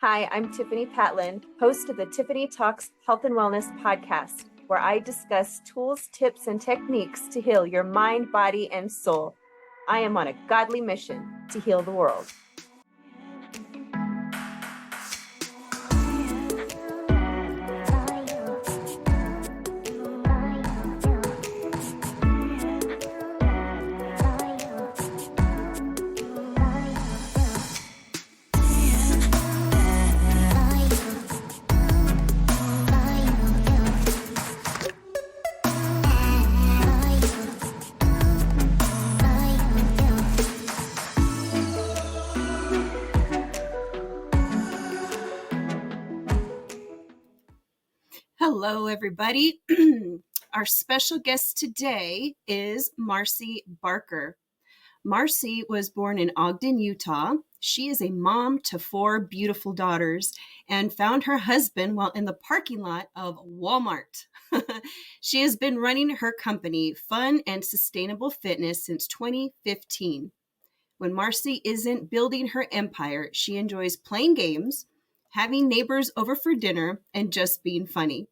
Hi, I'm Tiffany Patland, host of the Tiffany Talks Health and Wellness podcast, where I discuss tools, tips, and techniques to heal your mind, body, and soul. I am on a godly mission to heal the world. Hello, everybody. Our special guest today is Marcy Barker. Marcy was born in Ogden, Utah. She is a mom to 4 beautiful daughters and found her husband while in the parking lot of Walmart. She has been running her company, Fun and Sustainable Fitness, since 2015. When Marcy isn't building her empire, she enjoys playing games, having neighbors over for dinner, and just being funny.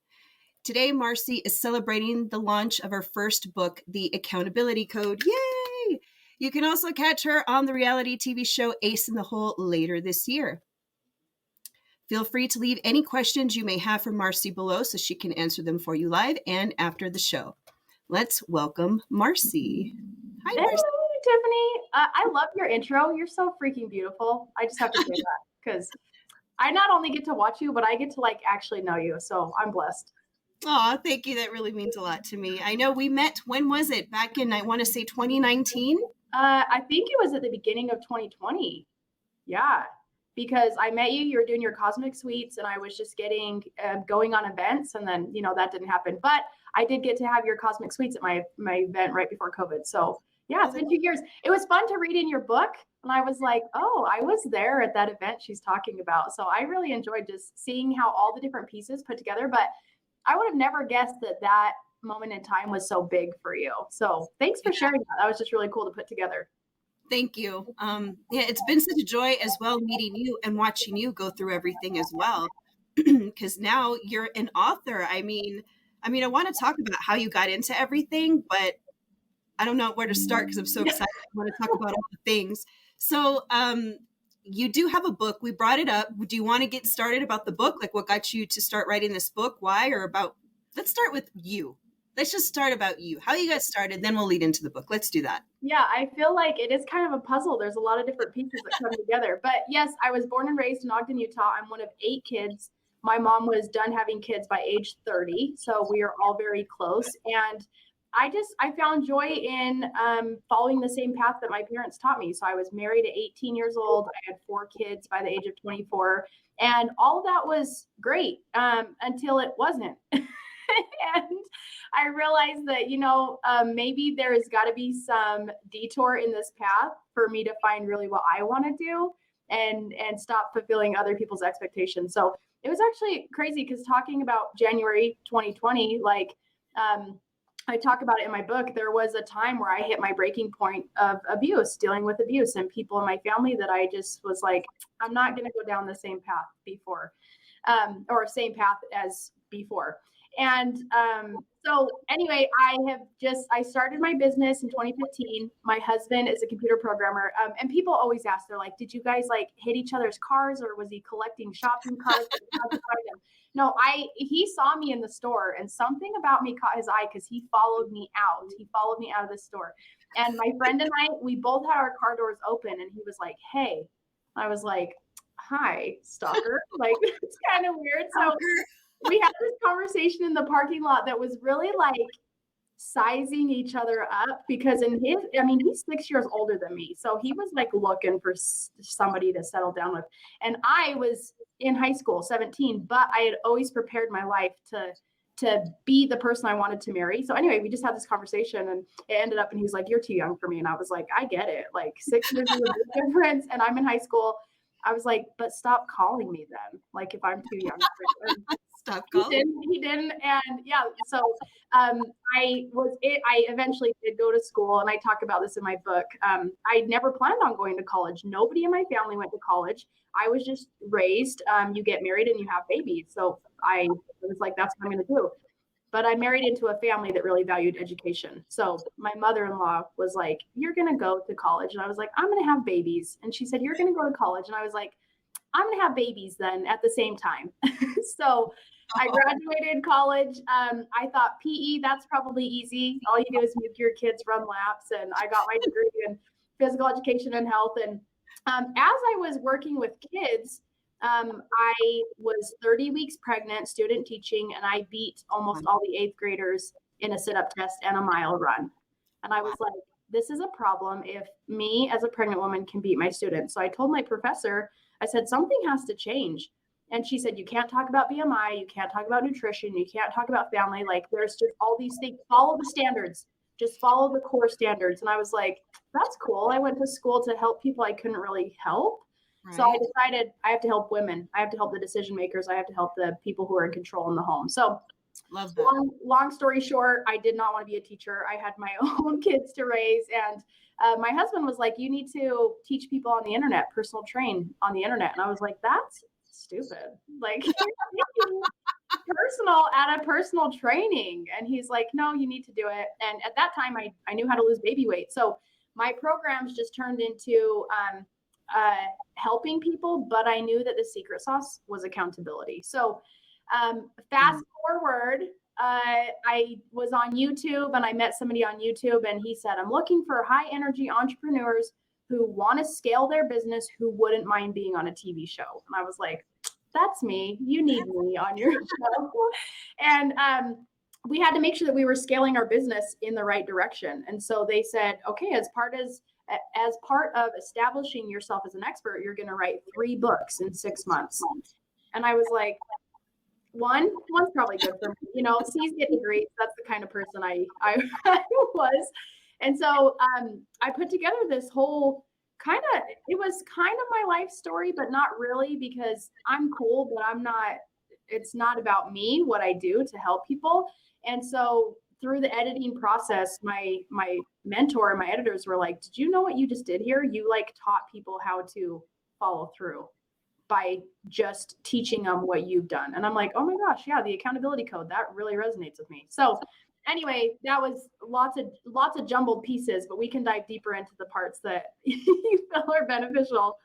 Today, Marcy is celebrating the launch of her first book, The Accountability Code. Yay! You can also catch her on the reality TV show Ace in the Hole later this year. Feel free to leave any questions you may have for Marcy below so she can answer them for you live and after the show. Let's welcome Marcy. Hi, Marcy. Hey, Tiffany. I love your intro. You're so freaking beautiful. I just have to say that because I not only get to watch you, but I get to actually know you. So I'm blessed. Oh, thank you. That really means a lot to me. I know we met, when was it? Back in, I want to say 2019? I think it was at the beginning of 2020. Yeah, because I met you, you were doing your Cosmic Suites and I was just going on events and then, that didn't happen. But I did get to have your Cosmic Suites at my event right before COVID. So yeah, it's been 2 years. It was fun to read in your book. And I was like, oh, I was there at that event she's talking about. So I really enjoyed just seeing how all the different pieces put together. But I would have never guessed that moment in time was so big for you. So thanks for sharing that. That was just really cool to put together. Thank you. It's been such a joy as well meeting you and watching you go through everything as well. Because now you're an author. I mean, I want to talk about how you got into everything, but I don't know where to start because I'm so excited. I want to talk about all the things. So you do have a book. We brought it up. Do you want to get started about the book? Like what got you to start writing this book? Why? Or about, let's start with you. Let's just start about you. How you got started, then we'll lead into the book. Let's do that. Yeah, I feel like it is kind of a puzzle. There's a lot of different pieces that come together. But yes, I was born and raised in Ogden, Utah. I'm one of 8 kids. My mom was done having kids by age 30. So we are all very close. And I found joy in following the same path that my parents taught me. So I was married at 18 years old. I had 4 kids by the age of 24. And all of that was great until it wasn't. And I realized that, maybe there has got to be some detour in this path for me to find really what I want to do and stop fulfilling other people's expectations. So it was actually crazy because talking about January 2020, I talk about it in my book, there was a time where I hit my breaking point of dealing with abuse and people in my family that I just was like, I'm not going to go down the same path before, or same path as before. And so anyway, I started my business in 2015. My husband is a computer programmer. And people always ask, they're like, did you guys hit each other's cars or was he collecting shopping carts? No, he saw me in the store and something about me caught his eye because he followed me out. He followed me out of the store. And my friend and I, we both had our car doors open and he was like, hey. I was like, hi, stalker. It's kind of weird. So we had this conversation in the parking lot that was really sizing each other up because he's 6 years older than me. So he was looking for somebody to settle down with. And I was in high school, 17, but I had always prepared my life to be the person I wanted to marry. So anyway, we just had this conversation and it ended up, and he was like, you're too young for me. And I was like, I get it. 6 years is a big difference. And I'm in high school. I was like, but stop calling me then. If I'm too young. Stop college. He didn't. And yeah, so I eventually did go to school, and I talk about this in my book. I never planned on going to college. Nobody in my family went to college. I was just raised, you get married and you have babies. So I was like, that's what I'm going to do. But I married into a family that really valued education. So my mother-in-law was like, you're going to go to college. And I was like, I'm going to have babies. And she said, you're going to go to college. And I was like, I'm going to have babies then at the same time. So I graduated college. I thought PE, that's probably easy. All you do is make your kids run laps. And I got my degree in physical education and health. And as I was working with kids, I was 30 weeks pregnant, student teaching, and I beat almost all the 8th graders in a sit-up test and a mile run. And I was like, this is a problem if me as a pregnant woman can beat my students. So I told my professor, I said, something has to change. And she said, you can't talk about BMI, you can't talk about nutrition, you can't talk about family. Like, there's just all these things. Follow the standards. Just follow the core standards. And I was like, that's cool. I went to school to help people I couldn't really help. Right. So I decided I have to help women. I have to help the decision makers. I have to help the people who are in control in the home. So love that. Long story short, I did not want to be a teacher. I had my own kids to raise. And my husband was like, you need to teach people on the internet, personal train on the internet. And I was like, that's stupid. Like, personal at a personal training. And he's like, no, you need to do it. And at that time, I knew how to lose baby weight. So my programs just turned into helping people, but I knew that the secret sauce was accountability. So fast forward, I was on YouTube and I met somebody on YouTube, and he said, I'm looking for high energy entrepreneurs who want to scale their business, who wouldn't mind being on a TV show. And I was like, that's me. You need me on your show. And we had to make sure that we were scaling our business in the right direction. And so they said, okay, as part of establishing yourself as an expert, you're going to write 3 books in 6 months. And I was like, one's probably good for me. C's get degrees. That's the kind of person I was. And so I put together this whole it was kind of my life story, but not really, because I'm cool, but it's not about me, what I do to help people. And so through the editing process, my mentor and my editors were like, did you know what you just did here? You taught people how to follow through by just teaching them what you've done. And I'm like, oh my gosh, yeah, the accountability code, that really resonates with me. So anyway, that was lots of jumbled pieces, but we can dive deeper into the parts that you feel are beneficial.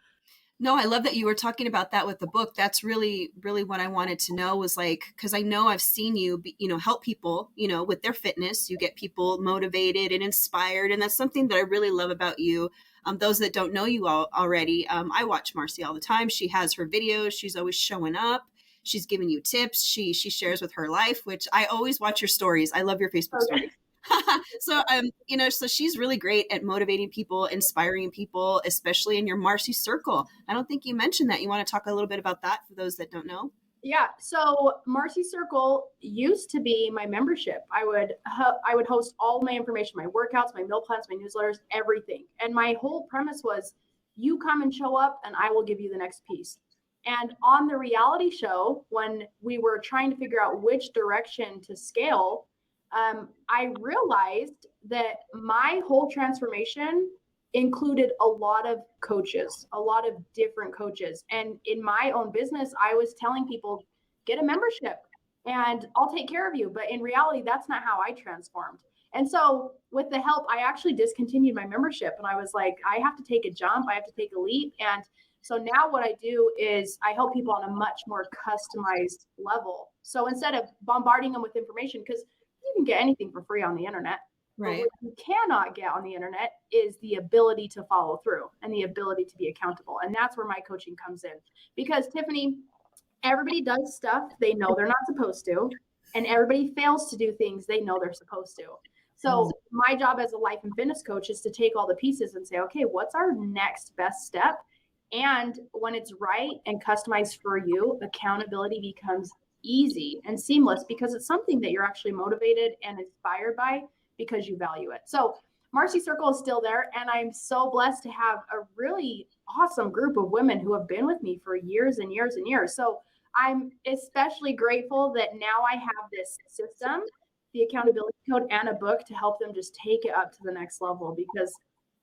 No, I love that you were talking about that with the book. That's really, really what I wanted to know, was because I know I've seen you, help people, with their fitness. You get people motivated and inspired. And that's something that I really love about you. Those that don't know you already, I watch Marcy all the time. She has her videos. She's always showing up. She's giving you tips. She shares with her life, which I always watch your stories. I love your Facebook stories. So, so she's really great at motivating people, inspiring people, especially in your Marcy Circle. I don't think you mentioned that. You want to talk a little bit about that for those that don't know? Yeah. So Marcy Circle used to be my membership. I would host all my information, my workouts, my meal plans, my newsletters, everything. And my whole premise was, you come and show up and I will give you the next piece. And on the reality show, when we were trying to figure out which direction to scale, I realized that my whole transformation included a lot of coaches, a lot of different coaches. And in my own business, I was telling people, get a membership and I'll take care of you. But in reality, that's not how I transformed. And so with the help, I actually discontinued my membership. And I was like, I have to take a jump. I have to take a leap. And so now what I do is I help people on a much more customized level. So instead of bombarding them with information, because you can get anything for free on the internet. Right. But what you cannot get on the internet is the ability to follow through and the ability to be accountable. And that's where my coaching comes in. Because Tiffani, everybody does stuff they know they're not supposed to, and everybody fails to do things they know they're supposed to. So my job as a life and fitness coach is to take all the pieces and say, okay, what's our next best step? And when it's right and customized for you, accountability becomes easy and seamless, because it's something that you're actually motivated and inspired by because you value it. So Marcy Circle is still there, and I'm so blessed to have a really awesome group of women who have been with me for years and years and years. So I'm especially grateful that now I have this system, the accountability code, and a book to help them just take it up to the next level, because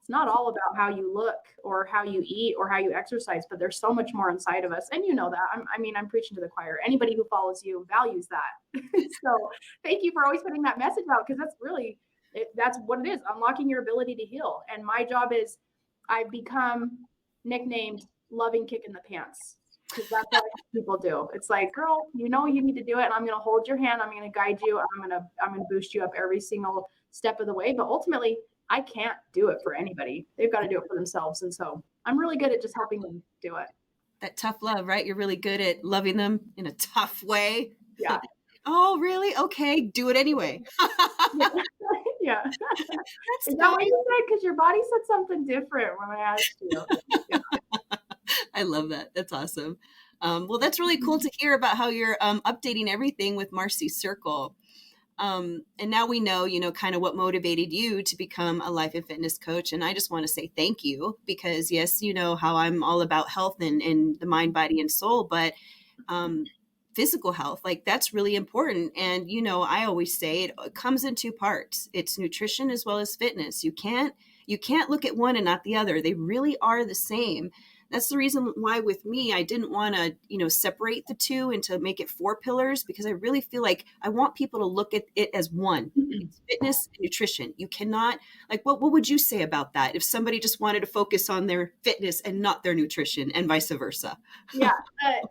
it's not all about how you look or how you eat or how you exercise, but there's so much more inside of us. And you know that. I'm preaching to the choir. Anybody who follows you values that. So thank you for always putting that message out, because that's really, that's what it is, unlocking your ability to heal. And my job is, I've become nicknamed Loving Kick in the Pants, because that's what people do. It's like, girl, you know you need to do it, and I'm going to hold your hand. I'm going to guide you. I'm going to boost you up every single step of the way. But ultimately, I can't do it for anybody. They've got to do it for themselves. And so I'm really good at just helping them do it. That tough love, right? You're really good at loving them in a tough way. Yeah. Oh, really? Okay. Do it anyway. Yeah. Is that what you said? Because your body said something different when I asked you. Yeah. I love that. That's awesome. Well, that's really cool to hear about how you're updating everything with Marcy's Circle. And now we know, kind of what motivated you to become a life and fitness coach. And I just want to say thank you, because yes, you know how I'm all about health and the mind, body, and soul, but physical health, like that's really important. And, I always say it comes in two parts. It's nutrition as well as fitness. You can't look at one and not the other. They really are the same. That's the reason why with me, I didn't want to, separate the two and to make it 4 pillars, because I really feel like I want people to look at it as one. It's fitness and nutrition. You cannot, like, what would you say about that if somebody just wanted to focus on their fitness and not their nutrition, and vice versa? Yeah.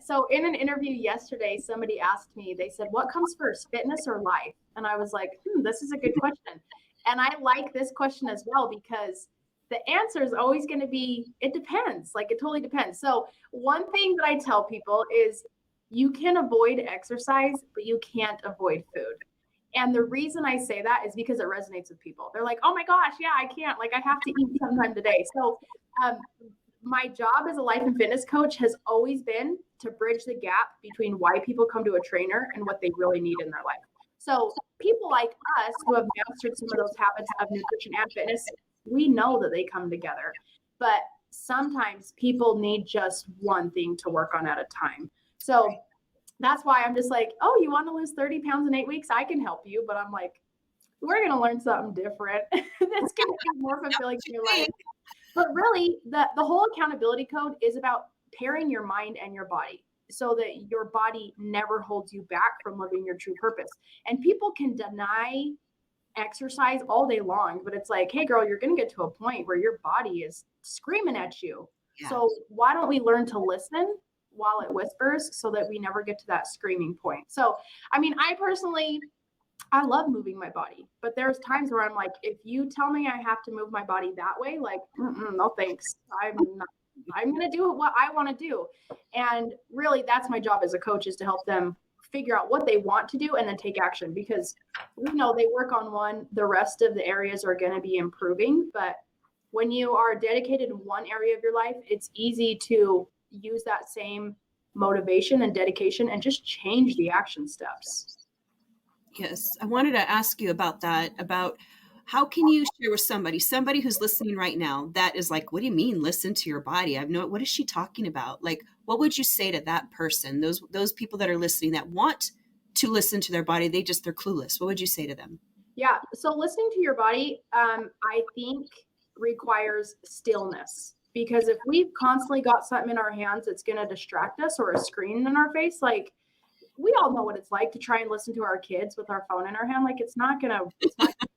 So in an interview yesterday, somebody asked me, they said, what comes first, fitness or life? And I was like, this is a good question. And I like this question as well, because the answer is always going to be, it depends. Like, it totally depends. So one thing that I tell people is you can avoid exercise, but you can't avoid food. And the reason I say that is because it resonates with people. They're like, oh my gosh, yeah, I can't. Like, I have to eat sometime today. So my job as a life and fitness coach has always been to bridge the gap between why people come to a trainer and what they really need in their life. So people like us who have mastered some of those habits of nutrition and fitness, we know that they come together, but sometimes people need just one thing to work on at a time. So that's why I'm just like, oh, you want to lose 30 pounds in 8 weeks? I can help you. But I'm like, we're going to learn something different. That's going to be more fulfilling to your life. But really, the whole accountability code is about pairing your mind and your body so that your body never holds you back from living your true purpose. And people can deny exercise all day long, but it's like, hey girl, you're going to get to a point where your body is screaming at you. Yeah. So why don't we learn to listen while it whispers so that we never get to that screaming point? So, I love moving my body, but there's times where I'm like, if you tell me I have to move my body that way, like, no thanks. I'm going to do what I want to do. And really that's my job as a coach, is to help them figure out what they want to do and then take action, because we know they work on one, the rest of the areas are going to be improving. But when you are dedicated in one area of your life, it's easy to use that same motivation and dedication and just change the action steps. Yes. I wanted to ask you about that, about how can you share with somebody who's listening right now that is like, what do you mean listen to your body? What is she talking about? Like, what would you say to that person, those people that are listening that want to listen to their body, they're clueless? What would you say to them? Yeah. So listening to your body, I think requires stillness, because if we've constantly got something in our hands that's going to distract us, or a screen in our face, like, we all know what it's like to try and listen to our kids with our phone in our hand. Like, it's not gonna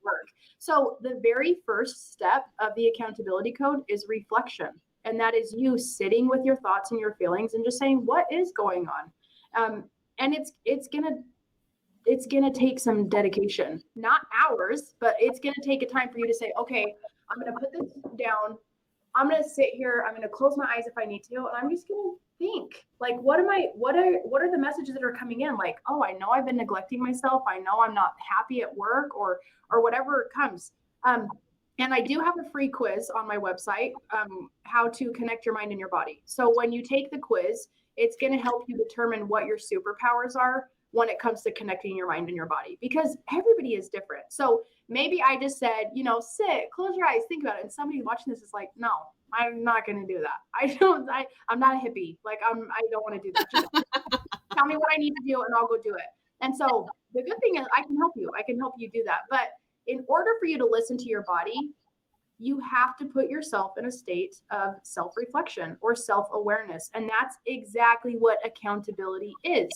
work. So the very first step of the accountability code is reflection. And that is you sitting with your thoughts and your feelings and just saying, what is going on? And it's gonna take some dedication, not hours, but it's gonna take a time for you to say, okay, I'm gonna put this down. I'm going to sit here. I'm going to close my eyes if I need to. And I'm just going to think, like, what are the messages that are coming in? Like, oh, I know I've been neglecting myself. I know I'm not happy at work, or whatever comes. And I do have a free quiz on my website, how to connect your mind and your body. So when you take the quiz, it's going to help you determine what your superpowers are when it comes to connecting your mind and your body, because everybody is different. So maybe I just said, sit, close your eyes, think about it. And somebody watching this is like, no, I'm not going to do that. I'm not a hippie. Like, I don't want to do that. Tell me what I need to do and I'll go do it. And so the good thing is I can help you. I can help you do that. But in order for you to listen to your body, you have to put yourself in a state of self-reflection or self-awareness. And that's exactly what accountability is.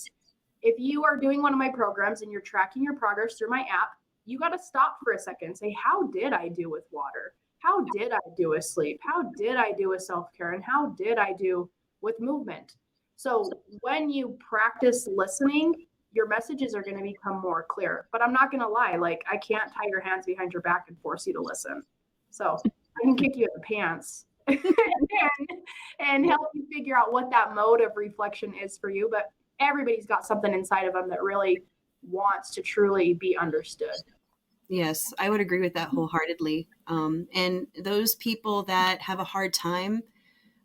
If you are doing one of my programs and you're tracking your progress through my app, you got to stop for a second and say, how did I do with water? How did I do with sleep? How did I do with self-care? And how did I do with movement? So when you practice listening, your messages are going to become more clear. But I'm not going to lie, like I can't tie your hands behind your back and force you to listen. So I can kick you in the pants and help you figure out what that mode of reflection is for you. But everybody's got something inside of them that really wants to truly be understood. Yes, I would agree with that wholeheartedly. And those people that have a hard time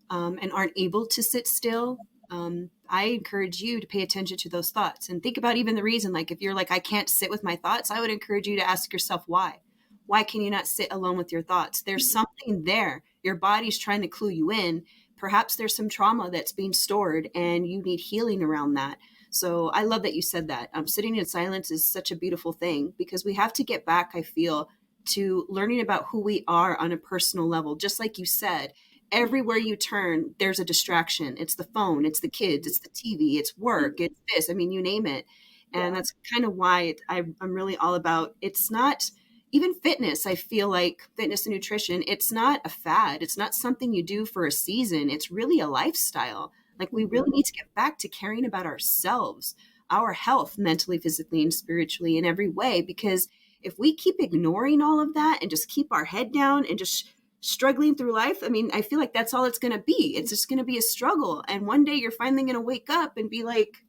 and aren't able to sit still, I encourage you to pay attention to those thoughts and think about even the reason. Like if you're like, I can't sit with my thoughts, I would encourage you to ask yourself why. Why can you not sit alone with your thoughts? There's something there. Your body's trying to clue you in. Perhaps there's some trauma that's being stored and you need healing around that. So I love that you said that. Sitting in silence is such a beautiful thing because we have to get back, I feel, to learning about who we are on a personal level. Just like you said, everywhere you turn, there's a distraction. It's the phone, it's the kids, it's the TV, it's work, it's this. I mean, you name it. And that's kind of why I'm really all about, it's not even fitness. I feel like fitness and nutrition, it's not a fad. It's not something you do for a season. It's really a lifestyle. Like we really need to get back to caring about ourselves, our health, mentally, physically, and spiritually in every way. Because if we keep ignoring all of that and just keep our head down and just struggling through life, I mean, I feel like that's all it's going to be. It's just going to be a struggle. And one day you're finally going to wake up and be like,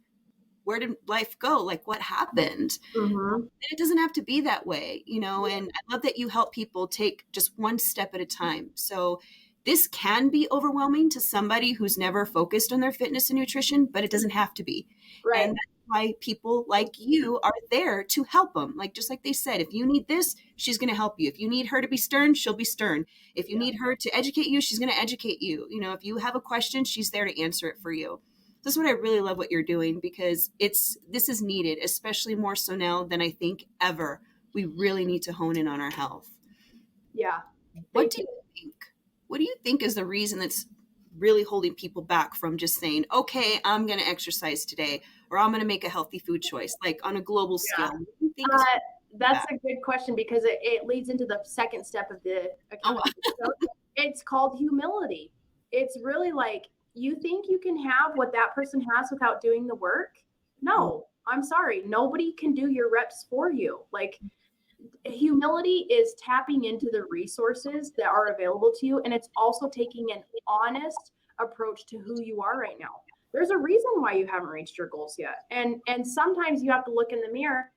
where did life go? Like what happened? And it doesn't have to be that way, you know, and I love that you help people take just one step at a time. So this can be overwhelming to somebody who's never focused on their fitness and nutrition, but it doesn't have to be. Right. And that's why people like you are there to help them. Like, just like they said, if you need this, she's going to help you. If you need her to be stern, she'll be stern. If you need her to educate you, she's going to educate you. You know, if you have a question, she's there to answer it for you. This is what I really love what you're doing because this is needed, especially more so now than I think ever. We really need to hone in on our health. Yeah. What do you think? What do you think is the reason that's really holding people back from just saying, okay, I'm going to exercise today, or I'm going to make a healthy food choice, like on a global scale? What do you think that's a good question because it leads into the second step of the accountability. So it's called humility. It's really like, you think you can have what that person has without doing the work? No, I'm sorry. Nobody can do your reps for you. Like humility is tapping into the resources that are available to you. And it's also taking an honest approach to who you are right now. There's a reason why you haven't reached your goals yet. And sometimes you have to look in the mirror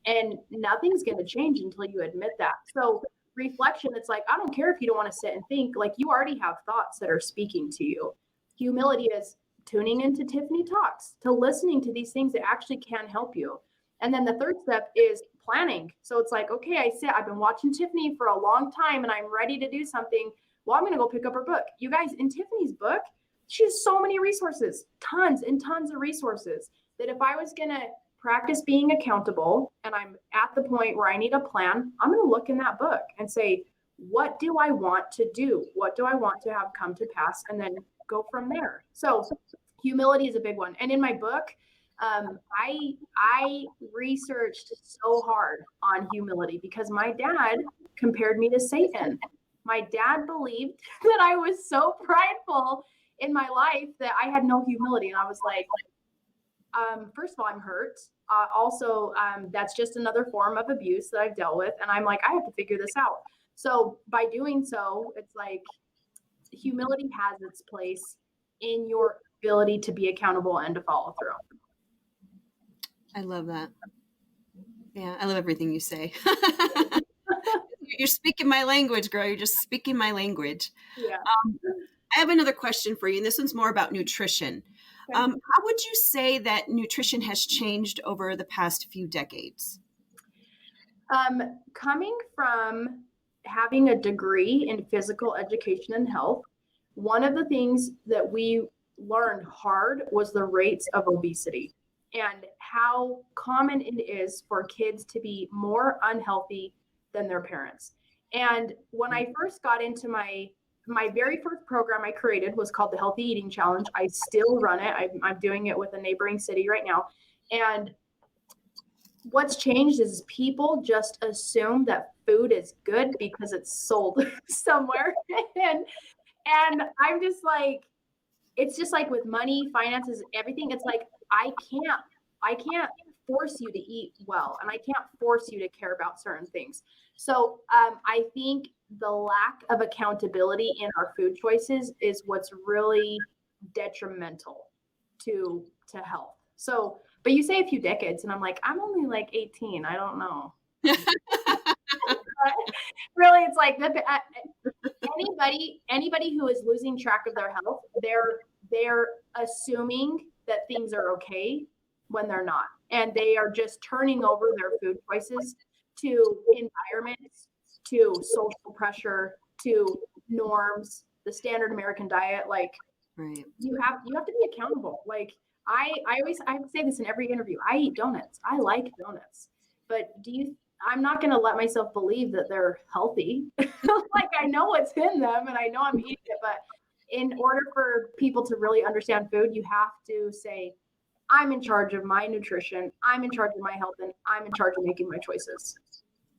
and nothing's going to change until you admit that. So reflection, it's like, I don't care if you don't want to sit and think, like you already have thoughts that are speaking to you. Humility is tuning into Tiffani Talks, to listening to these things that actually can help you. And then the third step is planning. So it's like, okay, I've been watching Tiffani for a long time and I'm ready to do something. Well, I'm going to go pick up her book. You guys, in Tiffani's book, she has so many resources, tons and tons of resources that if I was going to practice being accountable and I'm at the point where I need a plan, I'm going to look in that book and say, what do I want to do? What do I want to have come to pass? And then go from there. So humility is a big one. And in my book, I researched so hard on humility because my dad compared me to Satan. My dad believed that I was so prideful in my life that I had no humility. And I was like, first of all, I'm hurt. Also, that's just another form of abuse that I've dealt with. And I'm like, I have to figure this out. So by doing so, it's like, humility has its place in your ability to be accountable and to follow through. I love that. Yeah, I love everything you say. You're speaking my language, girl. You're just speaking my language. Yeah. I have another question for you, and this one's more about nutrition. Okay. How would you say that nutrition has changed over the past few decades? Coming from having a degree in physical education and health, one of the things that we learned hard was the rates of obesity. and how common it is for kids to be more unhealthy than their parents. And when I first got into my very first program I created was called the Healthy Eating Challenge. I still run it. I'm doing it with a neighboring city right now. And what's changed is people just assume that food is good because it's sold somewhere. and I'm just like, it's just like with money, finances, everything. It's like, I can't force you to eat well, and I can't force you to care about certain things. So I think the lack of accountability in our food choices is what's really detrimental to health. So, but you say a few decades, and I'm like, I'm only like 18. I don't know. Really, it's like anybody who is losing track of their health, they're assuming that things are okay when they're not, and they are just turning over their food choices to environments, to social pressure, to norms, the standard American diet. Like, Right. you have to be accountable. Like, I say this in every interview. I eat donuts. I like donuts, but I'm not going to let myself believe that they're healthy. Like, I know what's in them and I know I'm eating it, but in order for people to really understand food, you have to say, I'm in charge of my nutrition, I'm in charge of my health, and I'm in charge of making my choices.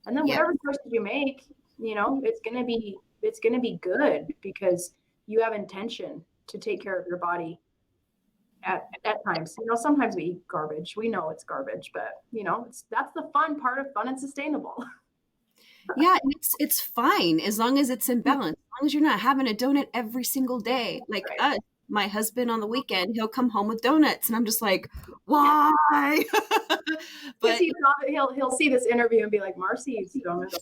And then whatever choices you make, it's going to be good because you have intention to take care of your body at times. Sometimes we eat garbage. We know it's garbage, but that's the fun part of fun and sustainable. Yeah, it's fine as long as it's in balance. As long as you're not having a donut every single day. Like Right. us, my husband on the weekend, he'll come home with donuts, and I'm just like, why? But he'll see this interview and be like, Marcy eats donuts.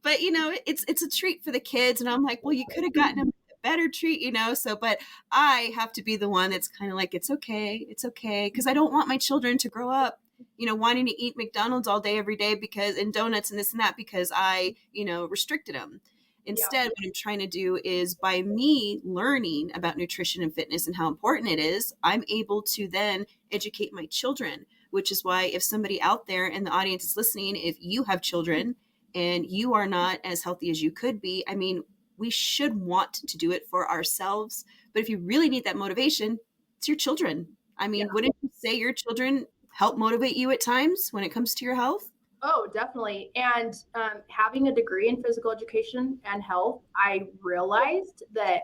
but it's a treat for the kids, and I'm like, well, you could have gotten them a better treat, so, but I have to be the one that's kind of like, it's okay, because I don't want my children to grow up wanting to eat McDonald's all day every day and donuts and this and that because I restricted them. Instead, what I'm trying to do is, by me learning about nutrition and fitness and how important it is, I'm able to then educate my children, which is why if somebody out there in the audience is listening, if you have children and you are not as healthy as you could be, I mean, we should want to do it for ourselves. But if you really need that motivation, it's your children. I mean, wouldn't you say your children help motivate you at times when it comes to your health? Oh, definitely. And having a degree in physical education and health, I realized that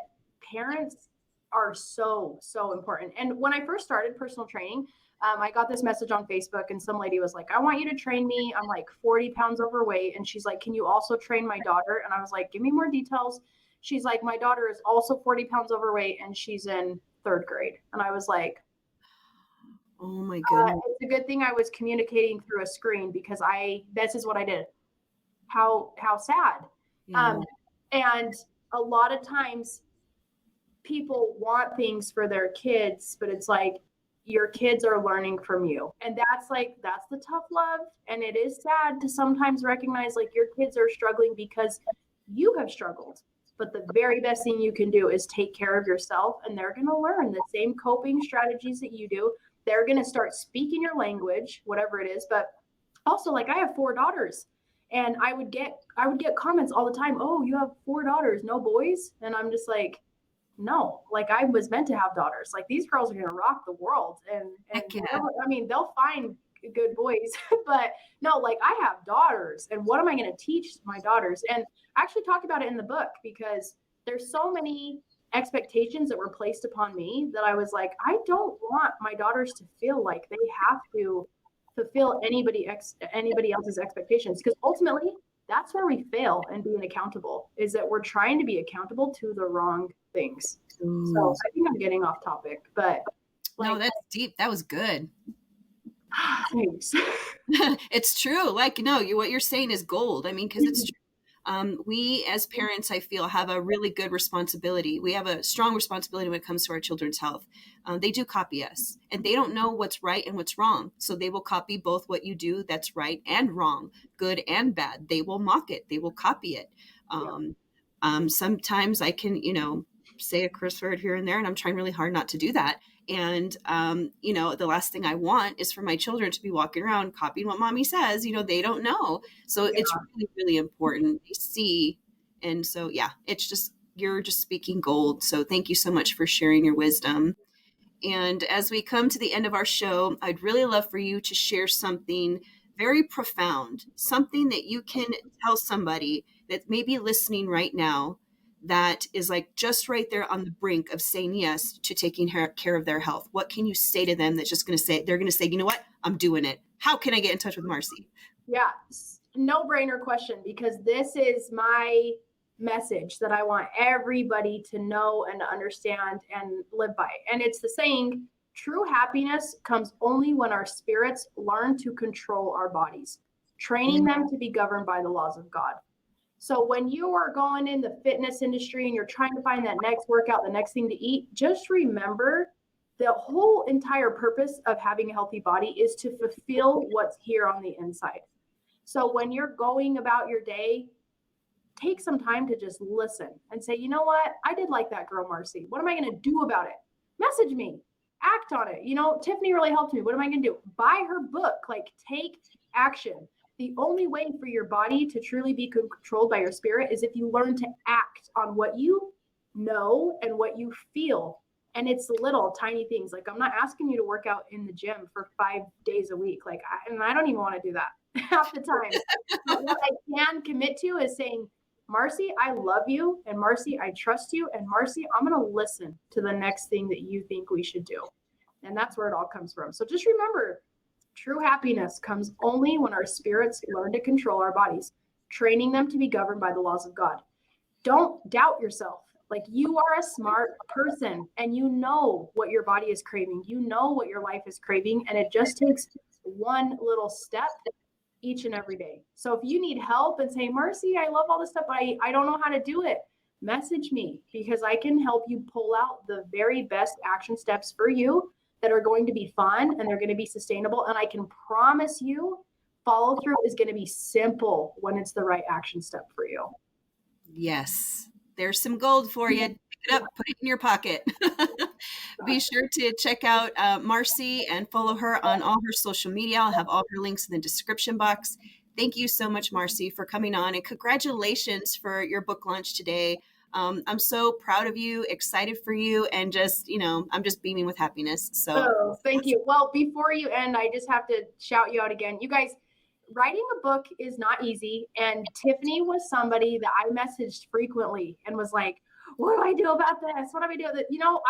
parents are so, so important. And when I first started personal training, I got this message on Facebook and some lady was like, I want you to train me. I'm like 40 pounds overweight. And she's like, can you also train my daughter? And I was like, give me more details. She's like, my daughter is also 40 pounds overweight and she's in 3rd grade. And I was like, oh my goodness. It's a good thing I was communicating through a screen because this is what I did. How sad. Yeah. And a lot of times people want things for their kids, but it's like, your kids are learning from you. And that's the tough love. And it is sad to sometimes recognize like your kids are struggling because you have struggled. But the very best thing you can do is take care of yourself, and they're going to learn the same coping strategies that you do. They're going to start speaking your language, whatever it is. But also, like, I have 4 daughters, and I would get comments all the time. Oh, you have 4 daughters, no boys? And I'm just like, no, like, I was meant to have daughters. Like, these girls are going to rock the world. And I mean, they'll find good boys, but no, like, I have daughters, and what am I going to teach my daughters? And I actually talk about it in the book because there's so many expectations that were placed upon me that I was like, I don't want my daughters to feel like they have to fulfill anybody else's expectations, because ultimately that's where we fail in being accountable, is that we're trying to be accountable to the wrong things. So I think I'm getting off topic, but no, that's deep. That was good. Thanks. It's true. Like, no, what you're saying is gold. I mean, because it's true. We as parents, I feel, have a really good responsibility. We have a strong responsibility when it comes to our children's health. They do copy us, and they don't know what's right and what's wrong. So they will copy both what you do that's right and wrong, good and bad. They will mock it. They will copy it. Sometimes I can, say a curse word here and there, and I'm trying really hard not to do that. And, the last thing I want is for my children to be walking around copying what mommy says. They don't know. So it's really, really important. They see. And so, yeah, you're just speaking gold. So thank you so much for sharing your wisdom. And as we come to the end of our show, I'd really love for you to share something very profound, something that you can tell somebody that may be listening right now that is like just right there on the brink of saying yes to taking care of their health. What can you say to them that's just going to say, they're going to say, you know what, I'm doing it. How can I get in touch with Marcy? Yeah, no brainer question, because this is my message that I want everybody to know and to understand and live by. And it's the saying, true happiness comes only when our spirits learn to control our bodies, training them to be governed by the laws of God. So when you are going in the fitness industry and you're trying to find that next workout, the next thing to eat, just remember the whole entire purpose of having a healthy body is to fulfill what's here on the inside. So when you're going about your day, take some time to just listen and say, you know what? I did like that girl, Marcy. What am I going to do about it? Message me, act on it. Tiffani really helped me. What am I going to do? Buy her book, take action. The only way for your body to truly be controlled by your spirit is if you learn to act on what you know and what you feel. And it's little tiny things. I'm not asking you to work out in the gym for 5 days a week. And I don't even want to do that half the time. But what I can commit to is saying, Marcy, I love you. And Marcy, I trust you. And Marcy, I'm going to listen to the next thing that you think we should do. And that's where it all comes from. So just remember, true happiness comes only when our spirits learn to control our bodies, training them to be governed by the laws of God. Don't doubt yourself. You are a smart person and you know what your body is craving. You know what your life is craving. And it just takes one little step each and every day. So if you need help and say, Marcy, I love all this stuff, but I don't know how to do it, message me, because I can help you pull out the very best action steps for you that are going to be fun and they're going to be sustainable. And I can promise you follow through is going to be simple when it's the right action step for you. Yes. There's some gold for you. Pick it up, put it in your pocket. Be sure to check out Marcy and follow her on all her social media. I'll have all her links in the description box. Thank you so much, Marcy, for coming on, and congratulations for your book launch today. I'm so proud of you, excited for you, and just, I'm just beaming with happiness. So thank you. Well, before you end, I just have to shout you out again. You guys, writing a book is not easy. And Tiffani was somebody that I messaged frequently and was like, what do I do about this? What do I do?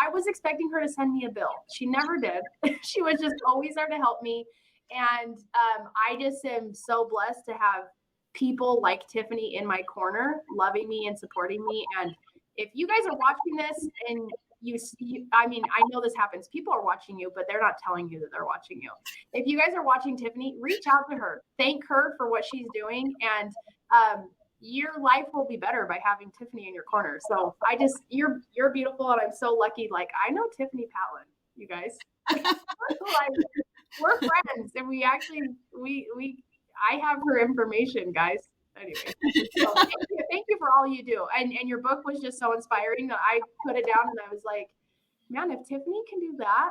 I was expecting her to send me a bill. She never did. She was just always there to help me. And I just am so blessed to have people like Tiffani in my corner, loving me and supporting me. And if you guys are watching this and I know this happens. People are watching you, but they're not telling you that they're watching you. If you guys are watching Tiffani, reach out to her. Thank her for what she's doing. And your life will be better by having Tiffani in your corner. So you're beautiful. And I'm so lucky. I know Tiffani Patlin, you guys. We're friends. And I have her information, guys. Anyway, so thank you for all you do. And your book was just so inspiring that I put it down and I was like, man, if Tiffani can do that,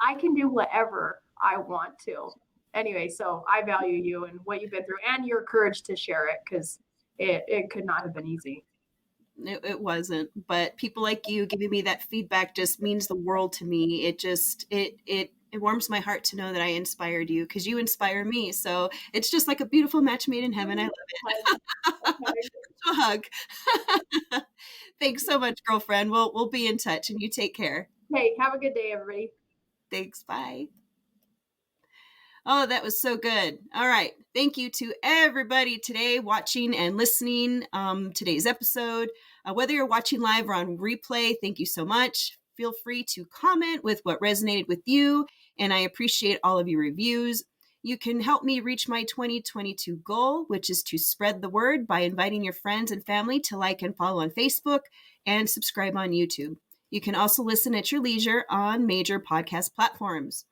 I can do whatever I want to. Anyway, so I value you and what you've been through and your courage to share it, because it could not have been easy. It wasn't, but people like you giving me that feedback just means the world to me. It warms my heart to know that I inspired you, because you inspire me. So it's just like a beautiful match made in heaven. I love it. A hug. Thanks so much, girlfriend. We'll be in touch, and you take care. Hey, have a good day, everybody. Thanks. Bye. Oh, that was so good. All right. Thank you to everybody today watching and listening today's episode. Whether you're watching live or on replay, thank you so much. Feel free to comment with what resonated with you, and I appreciate all of your reviews. You can help me reach my 2022 goal, which is to spread the word by inviting your friends and family to like and follow on Facebook and subscribe on YouTube. You can also listen at your leisure on major podcast platforms.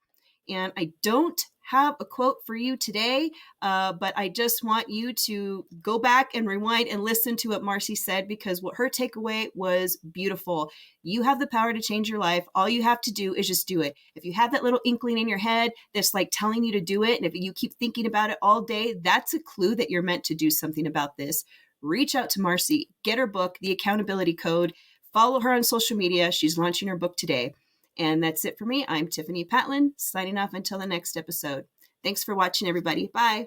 And I don't have a quote for you today, but I just want you to go back and rewind and listen to what Marcy said, because what her takeaway was beautiful. You have the power to change your life. All you have to do is just do it. If you have that little inkling in your head that's like telling you to do it, and if you keep thinking about it all day, that's a clue that you're meant to do something about this. Reach out to Marcy, get her book, The Accountability Code, follow her on social media. She's launching her book today. And that's it for me. I'm Tiffani Patlin, signing off until the next episode. Thanks for watching, everybody. Bye.